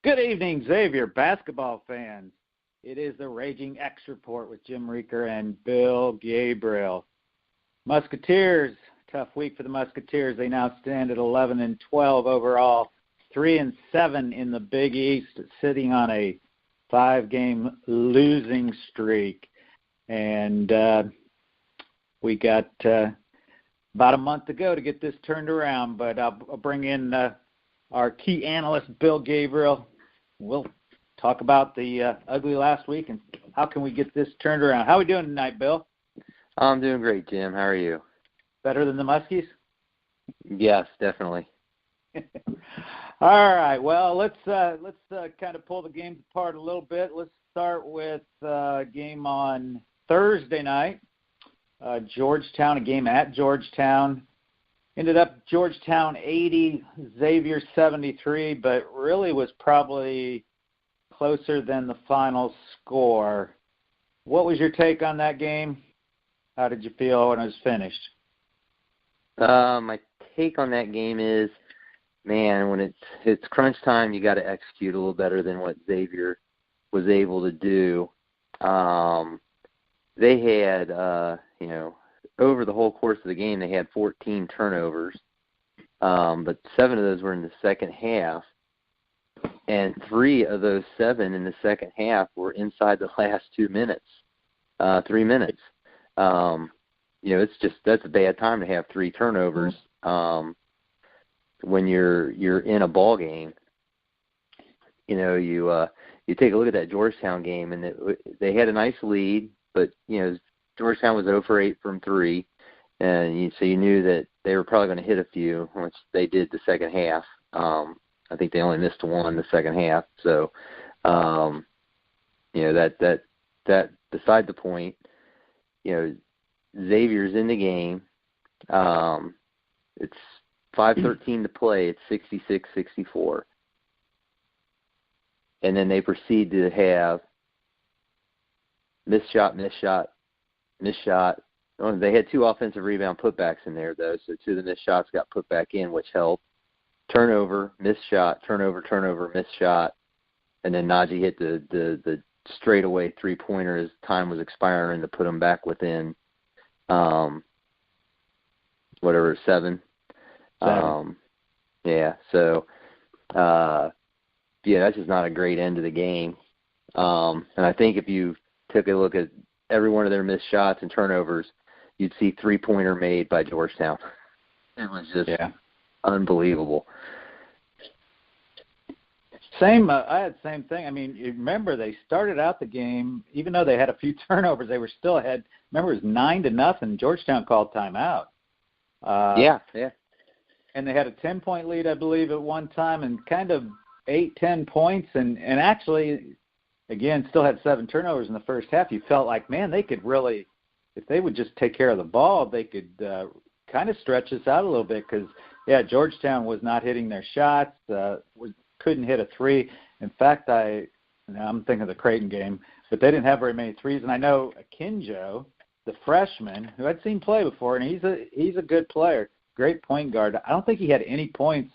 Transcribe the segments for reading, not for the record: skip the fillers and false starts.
Good evening, Xavier, basketball fans. It is the RaGing X Report with Jim Reeker and Bill Gabriel. Musketeers, tough week for the Musketeers. They now stand at 11-12 overall, 3-7 in the Big East, sitting on a 5-game losing streak. And we got about a month to go to get this turned around, but I'll bring in our key analyst, Bill Gabriel. We'll talk about the ugly last week and how can we get this turned around. How are we doing tonight, Bill? I'm doing great, Jim. How are you? Better than the Muskies? Yes, definitely. All right. Well, let's kind of pull the games apart a little bit. Let's start with a game on Thursday night. Georgetown, a game at Georgetown. Ended up Georgetown 80, Xavier 73, but really was probably closer than the final score. What was your take on that game? How did you feel when it was finished? My take on that game is, man, when it's crunch time, you got to execute a little better than what Xavier was able to do. They had, over the whole course of the game, they had 14 turnovers, but 7 of those were in the second half, and 3 of those 7 in the second half were inside the last 3 minutes. That's a bad time to have 3 turnovers when you're in a ball game. You take a look at that Georgetown game, and they had a nice lead, but Georgetown was 0 for 8 from 3, and so you knew that they were probably going to hit a few, which they did the second half. I think they only missed 1 the second half. So, that beside the point. Xavier's in the game. It's 5:13 to play. It's 66-64, and then they proceed to have missed shot. Oh, they had 2 offensive rebound putbacks in there, though, so 2 of the missed shots got put back in, which helped. Turnover, missed shot, turnover, missed shot, and then Najee hit the straightaway three-pointer as time was expiring to put them back within, 7. That's just not a great end of the game. And I think if you took a look at every one of their missed shots and turnovers, you'd see 3-pointer made by Georgetown. It was just unbelievable. I had the same thing. I mean, you remember they started out the game, even though they had a few turnovers, they were still ahead. Remember, it was 9-0. Georgetown called timeout. Yeah. And they had a 10-point lead, I believe, at one time, and kind of 8-10 points, and actually, again, still had 7 turnovers in the first half. You felt like, man, they could really, if they would just take care of the ball, they could kind of stretch this out a little bit because, Georgetown was not hitting their shots, couldn't hit a 3. In fact, I'm thinking of the Creighton game, but they didn't have very many threes. And I know Akinjo, the freshman, who I'd seen play before, and he's a good player, great point guard. I don't think he had any points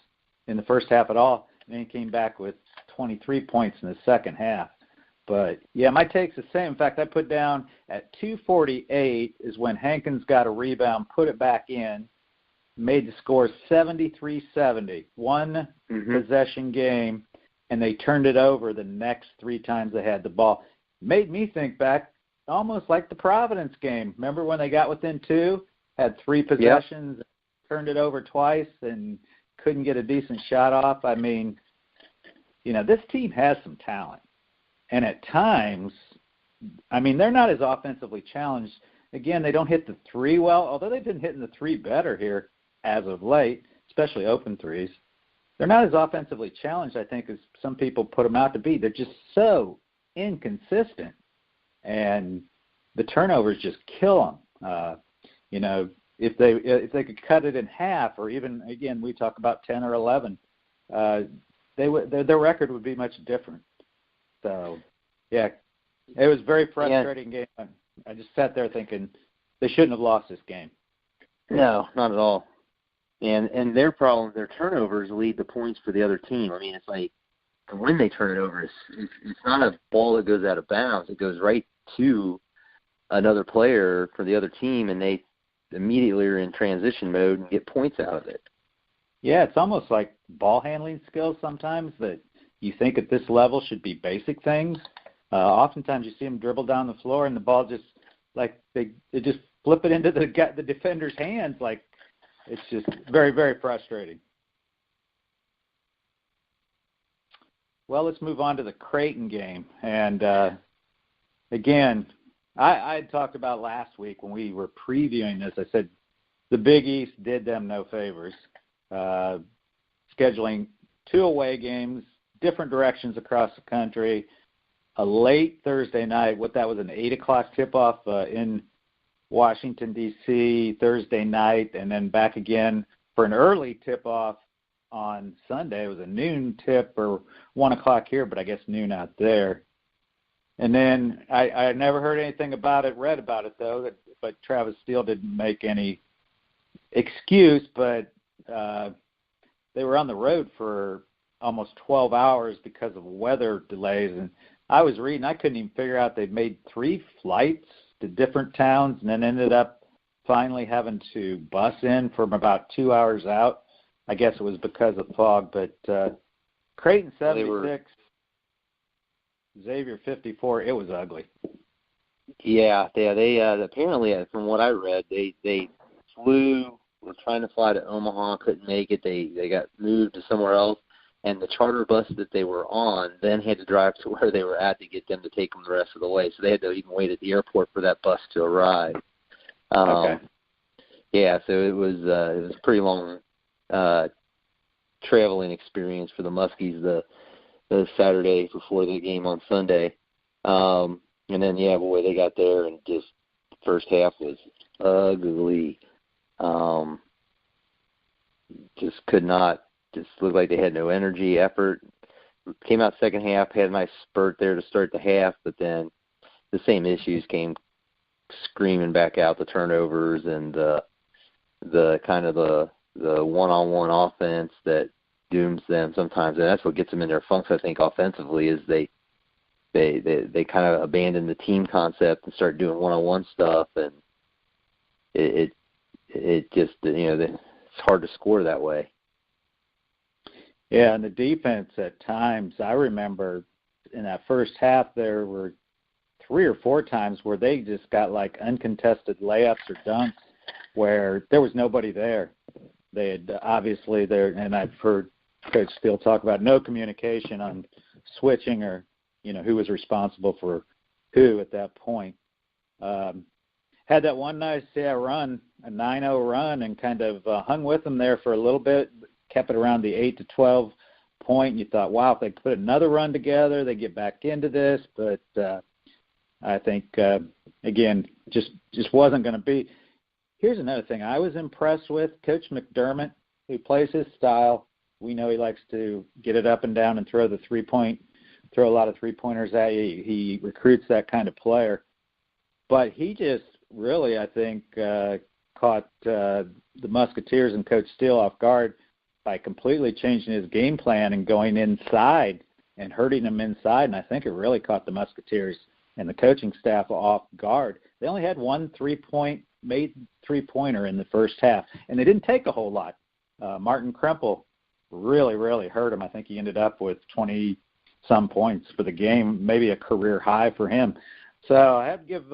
in the first half at all, and then he came back with 23 points in the second half. But, my take's the same. In fact, I put down at 2:48 is when Hankins got a rebound, put it back in, made the score 73-70, one possession game, and they turned it over the next 3 times they had the ball. Made me think back almost like the Providence game. Remember when they got within 2, had 3 possessions, turned it over twice, and couldn't get a decent shot off? I mean, this team has some talent. And at times, they're not as offensively challenged. Again, they don't hit the 3 well, although they've been hitting the 3 better here as of late, especially open threes. They're not as offensively challenged, I think, as some people put them out to be. They're just so inconsistent, and the turnovers just kill them. If they could cut it in half, or even, again, we talk about 10 or 11, their record would be much different. So, it was a very frustrating game. I just sat there thinking they shouldn't have lost this game. No, not at all. And their problem, their turnovers lead to points for the other team. I mean, it's like when they turn it over, it's not a ball that goes out of bounds. It goes right to another player for the other team, and they immediately are in transition mode and get points out of it. Yeah, it's almost like ball handling skills sometimes that you think at this level should be basic things. Oftentimes you see them dribble down the floor and the ball just like they just flip it into the defender's hands. Like it's just very, very frustrating. Well, let's move on to the Creighton game. And, again, I had talked about last week when we were previewing this, I said the Big East did them no favors, scheduling 2 away games, different directions across the country, a late Thursday night. What that was, an 8 o'clock tip-off in Washington, D.C., Thursday night, and then back again for an early tip-off on Sunday. It was a noon tip or 1 o'clock here, but I guess noon out there. And then I never heard anything about it, read about it, though, but Travis Steele didn't make any excuse, but they were on the road for almost 12 hours because of weather delays. And I was reading, I couldn't even figure out they'd made 3 flights to different towns and then ended up finally having to bus in from about 2 hours out. I guess it was because of fog, but Creighton 76, Xavier 54. It was ugly. Yeah. They apparently, from what I read, they flew. Were trying to fly to Omaha, couldn't make it. They got moved to somewhere else, and the charter bus that they were on then had to drive to where they were at to get them to take them the rest of the way. So they had to even wait at the airport for that bus to arrive. Okay. Yeah. So it was a pretty long traveling experience for the Muskies the Saturday before the game on Sunday. And then, yeah, boy, they got there and just the first half was ugly. Just could not, just looked like they had no energy, effort. Came out second half, had a nice spurt there to start the half, but then the same issues came screaming back out, the turnovers and the kind of the one-on-one offense that dooms them sometimes, and that's what gets them in their funks, I think, offensively, is they kind of abandon the team concept and start doing one-on-one stuff, and it just, it's hard to score that way. Yeah, and the defense at times, I remember in that first half there were 3 or 4 times where they just got like uncontested layups or dunks where there was nobody there. They had obviously there, and I've heard Coach Steele talk about no communication on switching or, who was responsible for who at that point. Had that one nice run, a 9-0 run, and kind of hung with them there for a little bit, kept it around the 8 to 12 point. And you thought, wow, if they put another run together, they get back into this. But I think, again, just wasn't going to be. Here's another thing I was impressed with. Coach McDermott, who plays his style, we know he likes to get it up and down and throw a lot of three-pointers at you. He recruits that kind of player. But he just really, I think, caught the Musketeers and Coach Steele off guard by completely changing his game plan and going inside and hurting them inside. And I think it really caught the Musketeers and the coaching staff off guard. They only had one made three-pointer in the first half, and they didn't take a whole lot. Martin Krempel really, really hurt him. I think he ended up with 20-some points for the game, maybe a career high for him. So I have to give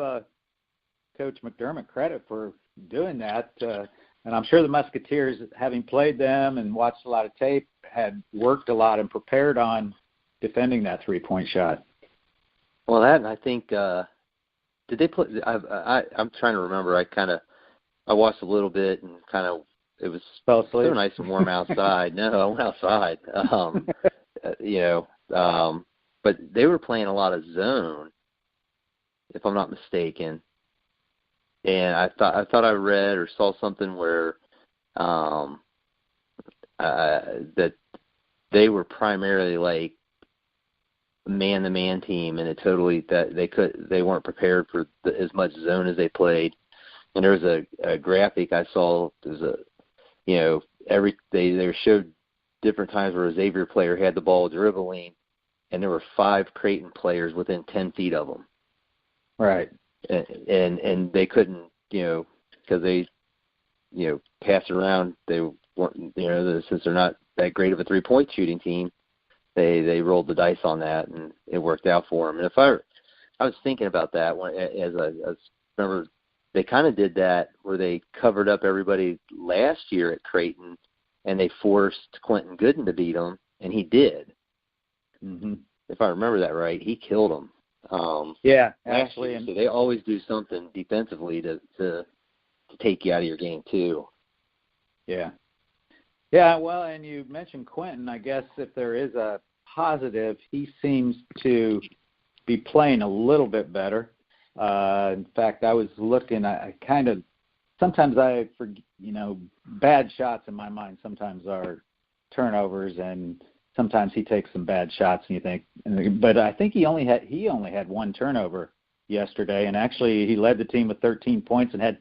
Coach McDermott credit for doing that. And I'm sure the Musketeers, having played them and watched a lot of tape, had worked a lot and prepared on defending that three-point shot. Well, that, and I think, did they play? I'm trying to remember. I watched a little bit and kind of, it was so nice and warm outside. No, I went outside. But they were playing a lot of zone, if I'm not mistaken. And I thought I read or saw something where that they were primarily like a man-to-man team, and they weren't prepared for as much zone as they played. And there was a graphic I saw. They showed different times where a Xavier player had the ball dribbling, and there were 5 Creighton players within 10 feet of them. Right. And they couldn't, because they, pass around. They weren't, since they're not that great of a 3-point shooting team, they rolled the dice on that, and it worked out for them. And if I was thinking about that as I remember, they kind of did that where they covered up everybody last year at Creighton, and they forced Quentin Gooden to beat them, and he did. Mm-hmm. If I remember that right, he killed them. Yeah, actually. So they always do something defensively to take you out of your game too. Yeah. Yeah, well, and you mentioned Quentin. I guess if there is a positive, he seems to be playing a little bit better. In fact, I was looking, I kind of, sometimes I forget, bad shots in my mind sometimes are turnovers, and sometimes he takes some bad shots, and you think, but I think he only had 1 turnover yesterday, and actually he led the team with 13 points and had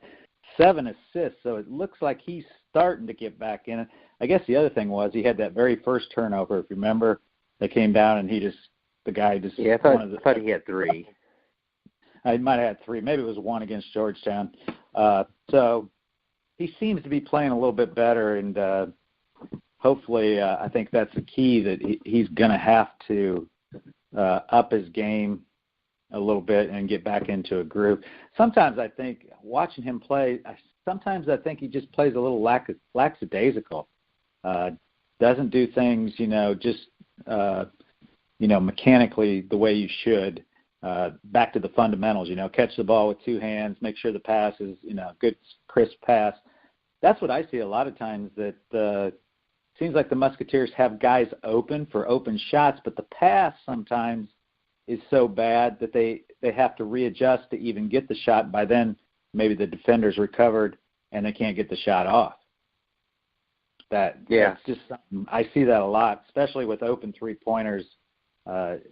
7 assists, so it looks like he's starting to get back in it. I guess the other thing was he had that very first turnover, if you remember. They came down and the guy just. Yeah, I thought he had 3. I might have had 3. Maybe it was 1 against Georgetown. So he seems to be playing a little bit better, and hopefully I think that's the key, that he's going to have to up his game a little bit and get back into a groove. Sometimes I think, watching him play, sometimes I think he just plays a little lackadaisical. Doesn't do things, just, mechanically the way you should. Back to the fundamentals, catch the ball with 2 hands, make sure the pass is, good, crisp pass. That's what I see a lot of times, that seems like the Musketeers have guys open for open shots, but the pass sometimes is so bad that they have to readjust to even get the shot. By then, maybe the defender's recovered and they can't get the shot off. That's just something. I see that a lot, especially with open 3-pointers.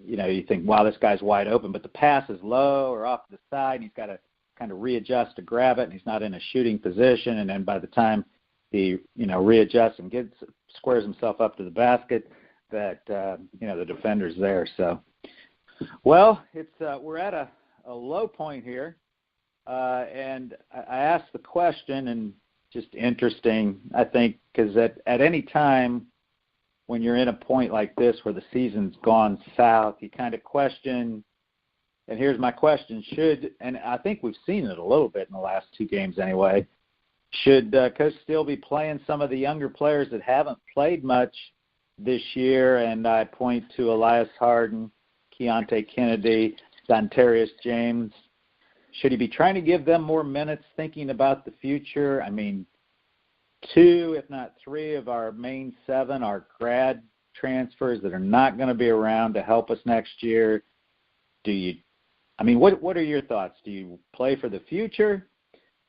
You think, wow, this guy's wide open, but the pass is low or off to the side, and he's got to kind of readjust to grab it, and he's not in a shooting position. And then by the time he, readjusts and squares himself up to the basket, that, the defender's there. So, well, we're at a low point here. And I asked the question, and just interesting, I think, because at any time when you're in a point like this where the season's gone south, you kind of question, and here's my question, and I think we've seen it a little bit in the last 2 games anyway, should Coach Steele be playing some of the younger players that haven't played much this year? And I point to Elias Harden, Keontae Kennedy, Dontarius James. Should he be trying to give them more minutes, thinking about the future? I mean, 2, if not 3 of our main 7 are grad transfers that are not going to be around to help us next year. What are your thoughts? Do you play for the future?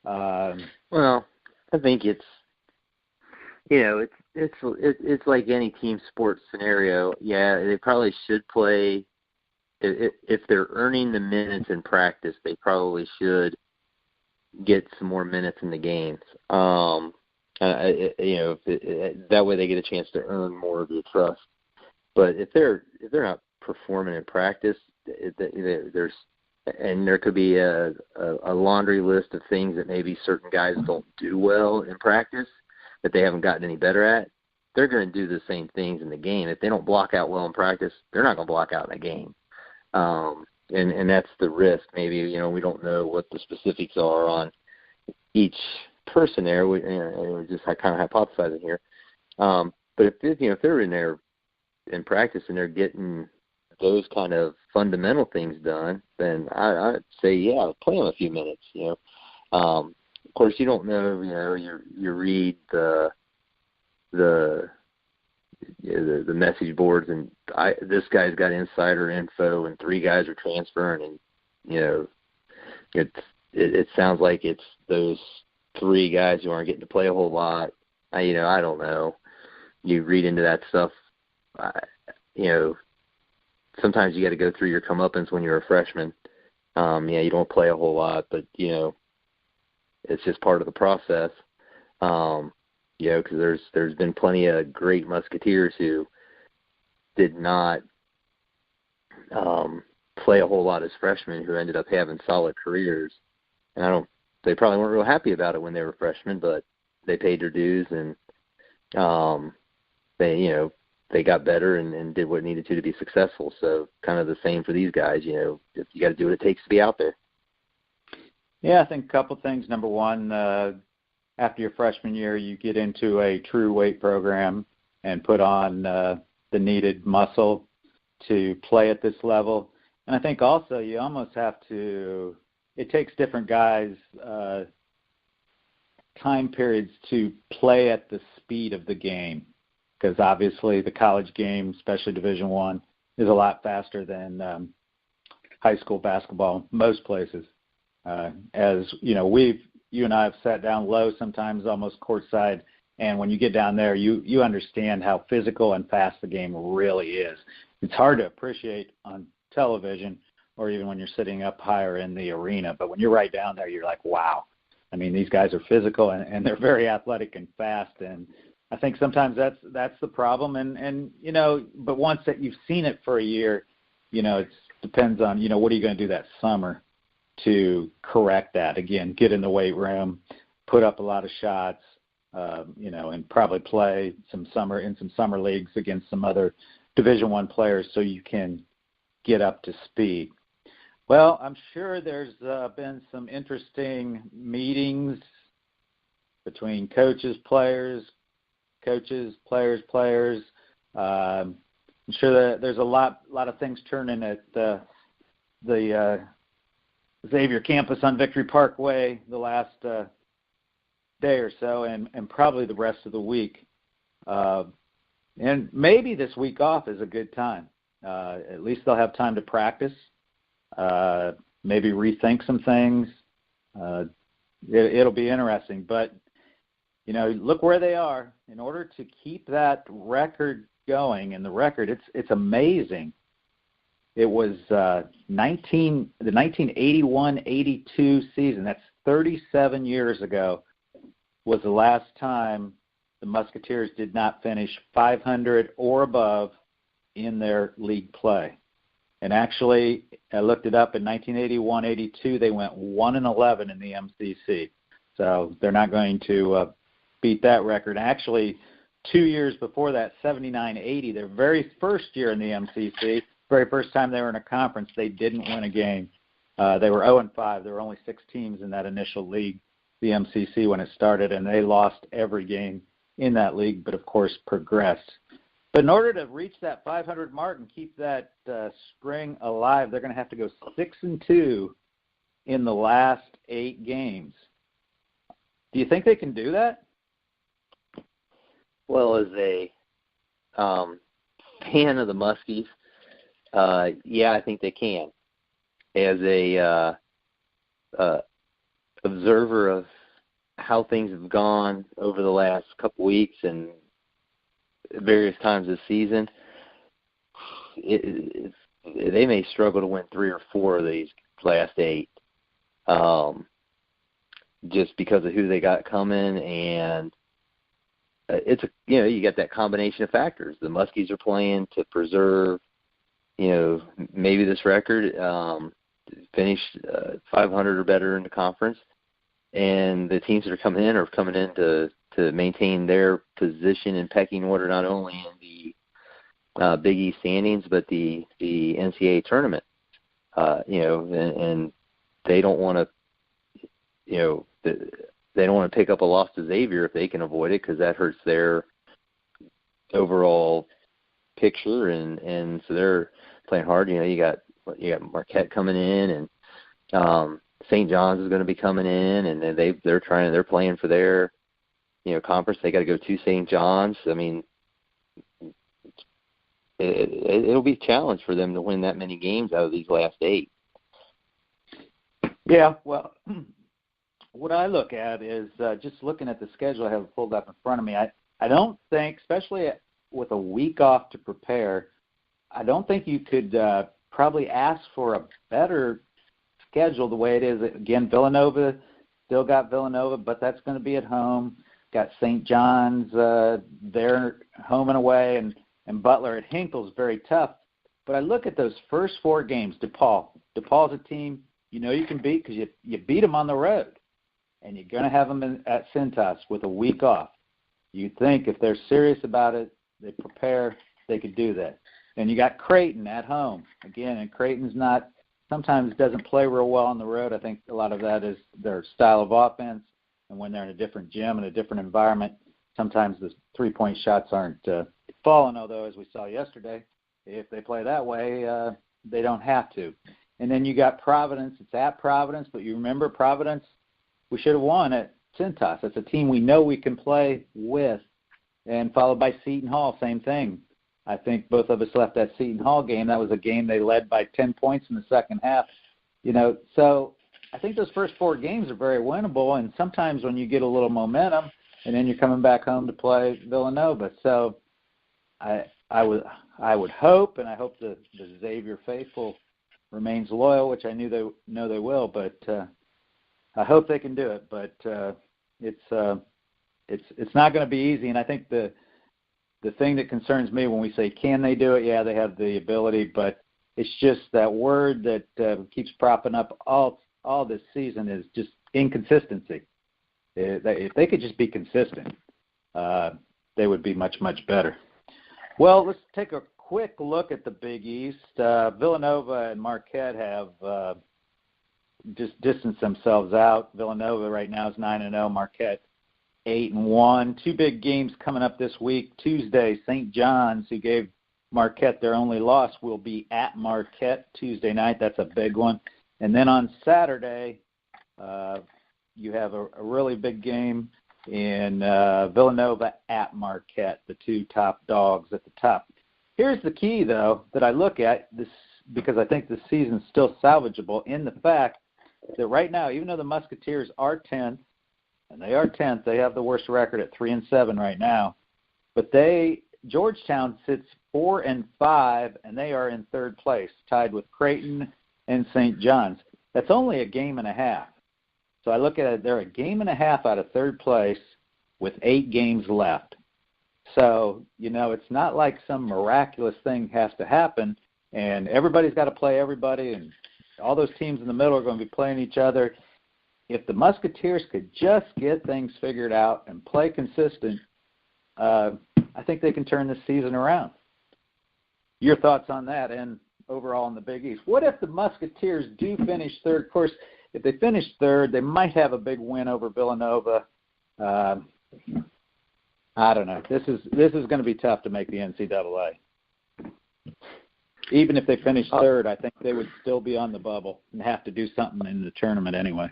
Well, I think it's like any team sports scenario. Yeah, they probably should play. If they're earning the minutes in practice, they probably should get some more minutes in the games. That way they get a chance to earn more of your trust. But if they're not performing in practice, there could be a laundry list of things that maybe certain guys don't do well in practice that they haven't gotten any better at. They're going to do the same things in the game. If they don't block out well in practice, they're not going to block out in the game. And that's the risk. Maybe, we don't know what the specifics are on each person there. We're just kind of hypothesizing here. But if they're in there in practice and they're getting those kind of fundamental things done, then I'd say, yeah, play them a few minutes. Of course, you don't know. You read the message boards, and this guy's got insider info, and 3 guys are transferring, and it sounds like it's those 3 guys who aren't getting to play a whole lot. I don't know. You read into that stuff. Sometimes you got to go through your comeuppance when you're a freshman. You don't play a whole lot, but it's just part of the process. Because there's been plenty of great Musketeers who did not play a whole lot as freshmen who ended up having solid careers. And they probably weren't real happy about it when they were freshmen, but they paid their dues, and they got better and did what needed to be successful. So kind of the same for these guys. You got to do what it takes to be out there. Yeah, I think a couple things. Number one, after your freshman year, you get into a true weight program and put on the needed muscle to play at this level. And I think also you almost have to – it takes different guys time periods to play at the speed of the game, because obviously the college game, especially Division I, is a lot faster than high school basketball most places. As you know, you and I have sat down low sometimes, almost courtside, and when you get down there, you understand how physical and fast the game really is. It's hard to appreciate on television or even when you're sitting up higher in the arena, but when you're right down there, you're like, wow. I mean, these guys are physical and they're very athletic and fast, and I think sometimes that's the problem. And but once that you've seen it for a year, it depends on what are you going to do that summer to correct that. Again, get in the weight room, put up a lot of shots, and probably play some summer leagues against some other Division I players so you can get up to speed. Well, I'm sure there's been some interesting meetings between coaches, players. I'm sure that there's a lot of things turning at the Xavier campus on Victory Parkway the last day or so, and probably the rest of the week. And maybe this week off is a good time. At least they'll have time to practice, maybe rethink some things. It'll be interesting. But, look where they are. In order to keep that record going, and the record, it's amazing. It was the 1981-82 season. That's 37 years ago was the last time the Musketeers did not finish 500 or above in their league play. And actually, I looked it up in 1981-82. They went 1-11 in the MCC. So they're not going to beat that record. Actually, 2 years before that, 79-80, their very first year in the MCC, very first time they were in a conference, they didn't win a game. They were 0-5. There were only 6 teams in that initial league, the MCC, when it started, and they lost every game in that league, but of course progressed. But in order to reach that 500 mark and keep that string alive, they're going to have to go 6-2 in the last 8 games. Do you think they can do that? Well, as a fan of the Muskies, yeah, I think they can. As a observer of how things have gone over the last couple weeks and various times this season, they may struggle to win 3 or 4 of these last 8, just because of who they got coming, and it's you got that combination of factors. The Muskies are playing to preserve, maybe this record, finish 500 or better in the conference, and the teams that are coming in to maintain their position in pecking order, not only in the Big East standings, but the NCAA tournament. And they don't want to, they don't want to pick up a loss to Xavier if they can avoid it, because that hurts their overall picture, and so they're playing hard. You got Marquette coming in, and St. John's is going to be coming in, and they're playing for their conference. They got to go to St. John's. I mean, it'll be a challenge for them to win that many games out of these last 8. Yeah, well, what I look at is just looking at the schedule I have pulled up in front of me. I don't think, especially with a week off to prepare, I don't think you could probably ask for a better schedule the way it is. Again, Villanova, still got Villanova, but that's going to be at home. Got St. John's, they're home and away, and Butler at Hinkle's very tough. But I look at those first 4 games, DePaul. DePaul's a team you can beat because you beat them on the road. And you're going to have them at Cintas with a week off. You think if they're serious about it, they prepare, they could do that. And you got Creighton at home. Again, and Creighton's sometimes doesn't play real well on the road. I think a lot of that is their style of offense. And when they're in a different gym and a different environment, sometimes the three-point shots aren't falling, although, as we saw yesterday, if they play that way, they don't have to. And then you got Providence. It's at Providence, but you remember Providence, we should have won at Cintas. It's a team we know we can play with. And followed by Seton Hall, same thing. I think both of us left that Seton Hall game. That was a game they led by 10 points in the second half. So I think those first 4 games are very winnable, and sometimes when you get a little momentum, and then you're coming back home to play Villanova. So I would hope, and I hope the Xavier faithful remains loyal, which I know they will, but I hope they can do it. But it's not going to be easy, and I think the thing that concerns me when we say can they do it, yeah, they have the ability, but it's just that word that keeps propping up all this season is just inconsistency. If they could just be consistent, they would be much, much better. Well, let's take a quick look at the Big East. Villanova and Marquette have just distanced themselves out. Villanova right now is 9-0, Marquette 8-1. 2 big games coming up this week. Tuesday, St. John's, who gave Marquette their only loss, will be at Marquette Tuesday night. That's a big one. And then on Saturday, you have a really big game in Villanova at Marquette, the 2 top dogs at the top. Here's the key, though, that I look at, this because I think the season's still salvageable, in the fact that right now, even though the Musketeers are 10th, and they are 10th, they have the worst record at 3-7 right now, but Georgetown sits 4-5, and they are in 3rd place, tied with Creighton and St. John's. That's only a game and a half. So I look at it, they're a game and a half out of 3rd place with 8 games left. So, it's not like some miraculous thing has to happen, and everybody's got to play everybody, and all those teams in the middle are going to be playing each other. If the Musketeers could just get things figured out and play consistent, I think they can turn this season around. Your thoughts on that and overall in the Big East? What if the Musketeers do finish 3rd? Of course, if they finish 3rd, they might have a big win over Villanova. I don't know. This is going to be tough to make the NCAA. Even if they finish 3rd, I think they would still be on the bubble and have to do something in the tournament anyway.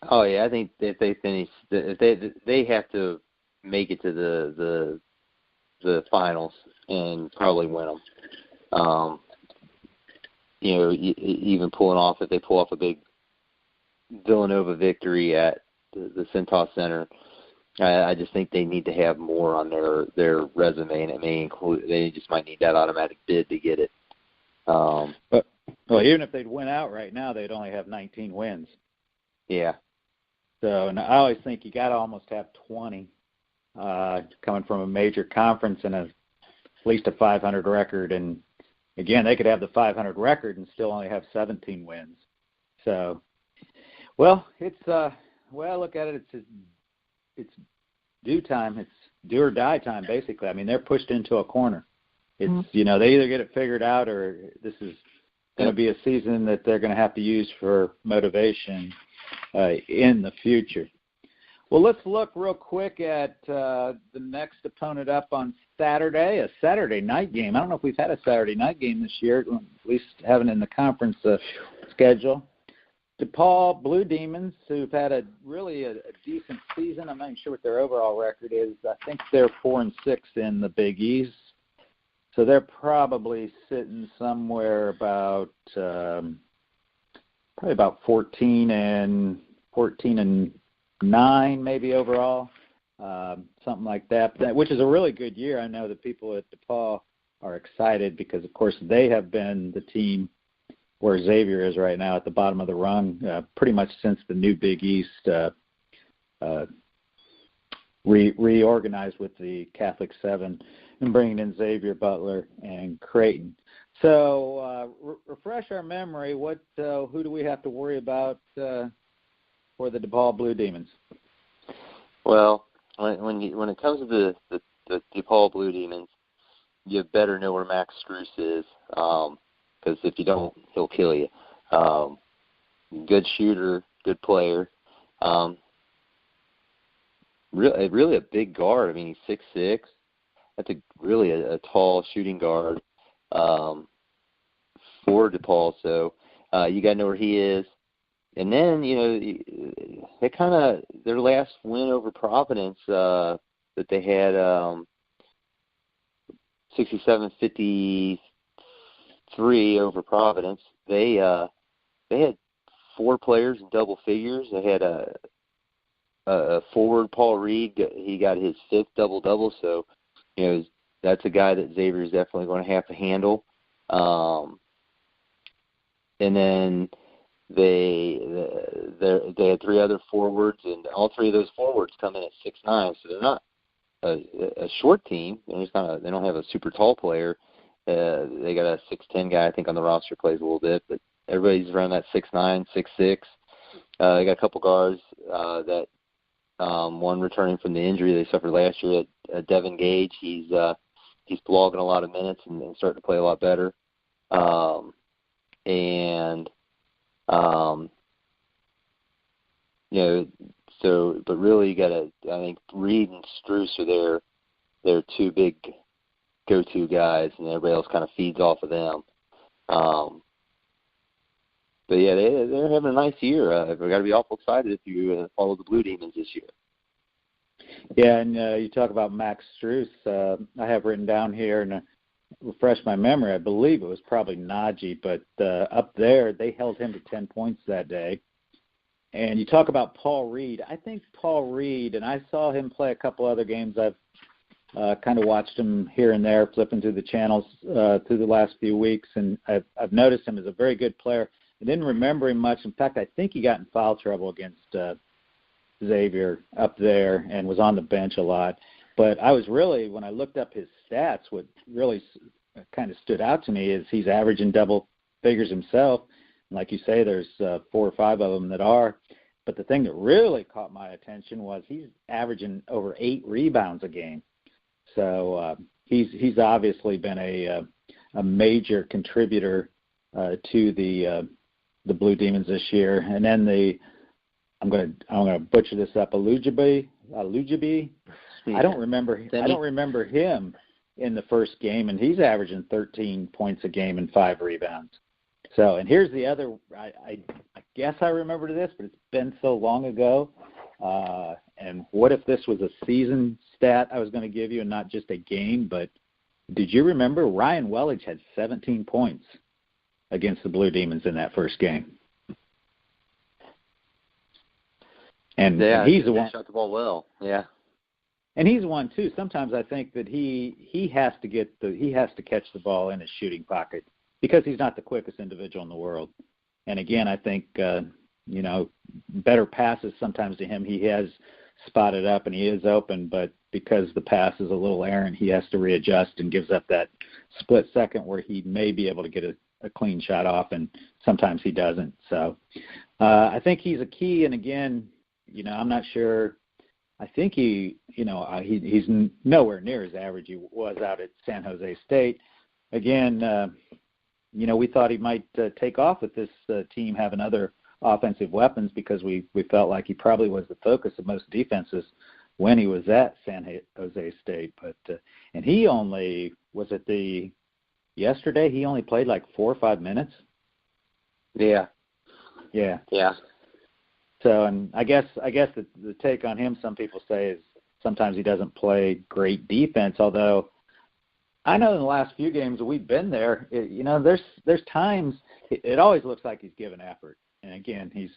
Oh yeah, I think if they finish, they have to make it to the finals and probably win them. Even if they pull off a big Villanova victory at the Cintas Center, I just think they need to have more on their resume, and it may include, they just might need that automatic bid to get it. But even if they'd win out right now, they'd only have 19 wins. Yeah. So, and I always think you got to almost have 20 coming from a major conference and at least a 500 record. And again, they could have the 500 record and still only have 17 wins. So, well, I look at it, it's due time. It's do or die time, basically. I mean, they're pushed into a corner. It's, they either get it figured out or this is going to be a season that they're going to have to use for motivation in the future. Well, let's look real quick at the next opponent up on Saturday, a Saturday night game. I don't know if we've had a Saturday night game this year, at least haven't in the conference schedule. DePaul Blue Demons, who've had a decent season. I'm not even sure what their overall record is. I think they're 4-6 in the Big East. So they're probably sitting somewhere about probably about 14-9 maybe overall, something like that, which is a really good year. I know the people at DePaul are excited because, of course, they have been the team where Xavier is right now at the bottom of the rung pretty much since the new Big East reorganized with the Catholic Seven and bringing in Xavier, Butler, and Creighton. So refresh our memory. Who do we have to worry about for the DePaul Blue Demons? Well, when it comes to the DePaul Blue Demons, you better know where Max Struess is, because if you don't, he'll kill you. Good shooter, good player. Really a big guard. I mean, he's 6'6". That's really a tall shooting guard for DePaul. So you got to know where he is. And then, their last win over Providence that they had 67-53 over Providence. They had 4 players in double figures. They had a forward, Paul Reed. He got his 5th double-double. So, that's a guy that Xavier is definitely going to have to handle. And then they had 3 other forwards, and all 3 of those forwards come in at 6'9", so they're not a short team. They don't have a super tall player. They got a 6'10" guy, I think, on the roster, plays a little bit, but everybody's around that 6'9", 6'6". They got a couple guards that one returning from the injury they suffered last year. Devin Gage, he's logging a lot of minutes and starting to play a lot better. But really, you got to. I think Reed and Struess are their 2 big go-to guys, and everybody else kind of feeds off of them. But yeah, they're having a nice year. We've got to be awful excited if you follow the Blue Demons this year. Yeah, and you talk about Max Struess. I have written down here, and refresh my memory, I believe it was probably Najee, but up there they held him to 10 points that day. And you talk about Paul Reed. I think Paul Reed, and I saw him play a couple other games. I've kind of watched him here and there, flipping through the channels through the last few weeks, and I've noticed him as a very good player. I didn't remember him much. In fact, I think he got in foul trouble against Xavier up there and was on the bench a lot. But I was really, when I looked up his stats, what really kind of stood out to me is he's averaging double figures himself. And like you say, there's 4 or 5 of them that are. But the thing that really caught my attention was he's averaging over 8 rebounds a game. So he's obviously been a major contributor to the Blue Demons this year. And then I'm gonna butcher this up, Alujabi. I don't remember him in the first game, and he's averaging 13 points a game and 5 rebounds. So, and here's the other. I guess I remember this, but it's been so long ago. And what if this was a season stat I was going to give you and not just a game? But did you remember Ryan Wellich had 17 points against the Blue Demons in that first game? And he's the one shot the ball well. Yeah. And he's one too. Sometimes I think that he has to catch the ball in his shooting pocket because he's not the quickest individual in the world. And again, I think better passes sometimes to him. He has spotted up and he is open, but because the pass is a little errant, he has to readjust and gives up that split second where he may be able to get a clean shot off, and sometimes he doesn't. So I think he's a key. And again, I'm not sure. I think he's nowhere near as average he was out at San Jose State. Again, we thought he might take off with this team having other offensive weapons because we felt like he probably was the focus of most defenses when he was at San Jose State. But and he only was at yesterday. He only played like 4 or 5 minutes. Yeah. So, and I guess the take on him, some people say, is sometimes he doesn't play great defense. Although I know in the last few games that we've been there, there's times it always looks like he's given effort. And again, he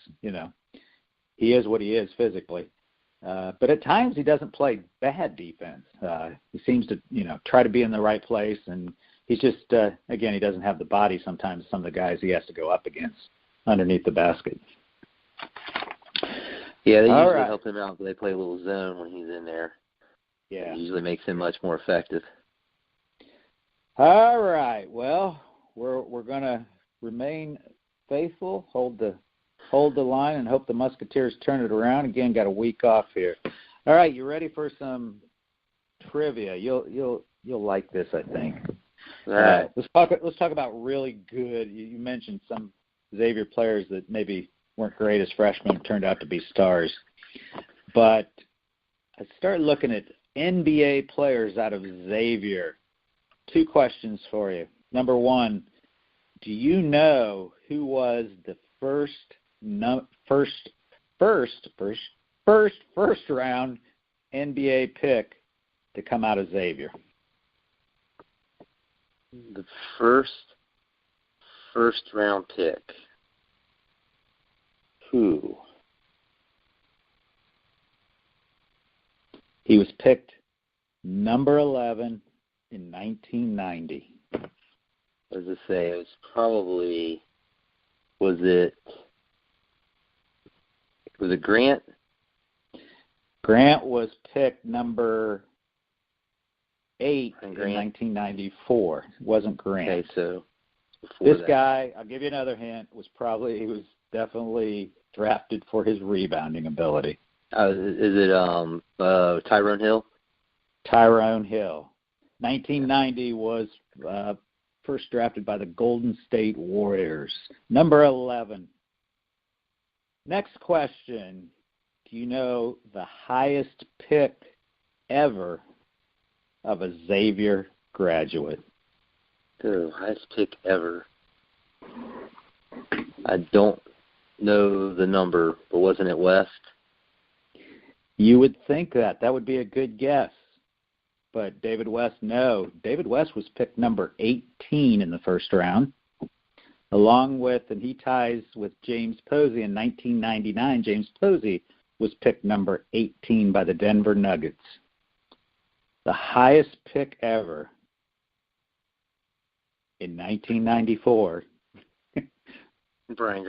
is what he is physically. But at times he doesn't play bad defense. He seems to try to be in the right place, and he's just again, he doesn't have the body sometimes. Some of the guys he has to go up against underneath the basket. Yeah, they usually help him out. They play a little zone when he's in there. Yeah. It usually makes him much more effective. All right. Well, we're going to remain faithful, hold the line, and hope the Musketeers turn it around. Again, got a week off here. All right, you ready for some trivia? You'll like this, I think. All right. Let's talk about really good. You mentioned some Xavier players that maybe weren't great as freshmen, turned out to be stars. But I started looking at NBA players out of Xavier. 2 questions for you. Number 1, do you know who was the first round NBA pick to come out of Xavier? The first round pick. Who? He was picked number 11 in 1990. What does it say? It was probably, was it Grant? Grant was picked number 8 in 1994. It wasn't Grant. Okay, so this guy, I'll give you another hint, he was definitely drafted for his rebounding ability. Is it Tyrone Hill? Tyrone Hill. 1990 was first drafted by the Golden State Warriors. Number 11. Next question. Do you know the highest pick ever of a Xavier graduate? The highest pick ever. I don't know the number, but wasn't it West? You would think that. That would be a good guess. But David West, no. David West was picked number 18 in the first round, along with, and he ties with James Posey in 1999. James Posey was picked number 18 by the Denver Nuggets. The highest pick ever in 1994. Brian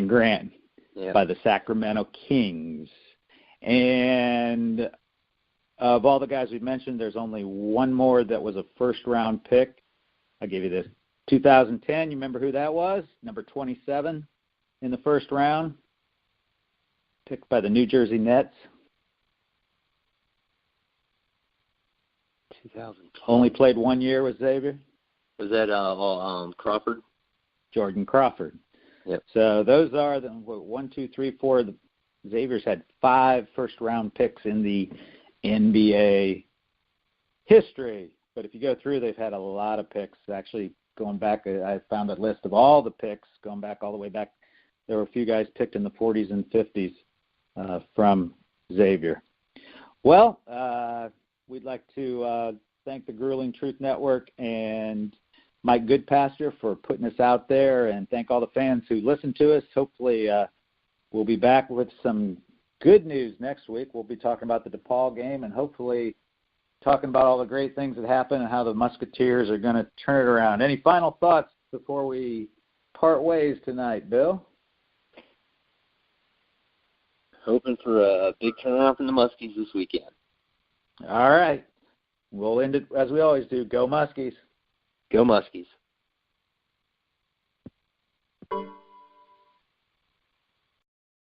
Grant. Yep. By the Sacramento Kings. And of all the guys we've mentioned, there's only one more that was a first-round pick. I'll give you this. 2010, you remember who that was? Number 27 in the first round, picked by the New Jersey Nets. 2010. Only played 1 year with Xavier. Was that Crawford? Jordan Crawford. Yep. So those are the 1, 2, 3, 4. The Xavier's had 5 first-round picks in the NBA history. But if you go through, they've had a lot of picks. Actually, going back, I found a list of all the picks going back all the way back. There were a few guys picked in the 40s and 50s from Xavier. Well, we'd like to thank the Grueling Truth Network and Mike Goodpasture for putting us out there, and thank all the fans who listen to us. Hopefully we'll be back with some good news next week. We'll be talking about the DePaul game and hopefully talking about all the great things that happen and how the Musketeers are going to turn it around. Any final thoughts before we part ways tonight, Bill? Hoping for a big turnaround from the Muskies this weekend. All right. We'll end it as we always do. Go Muskies. Go Muskies.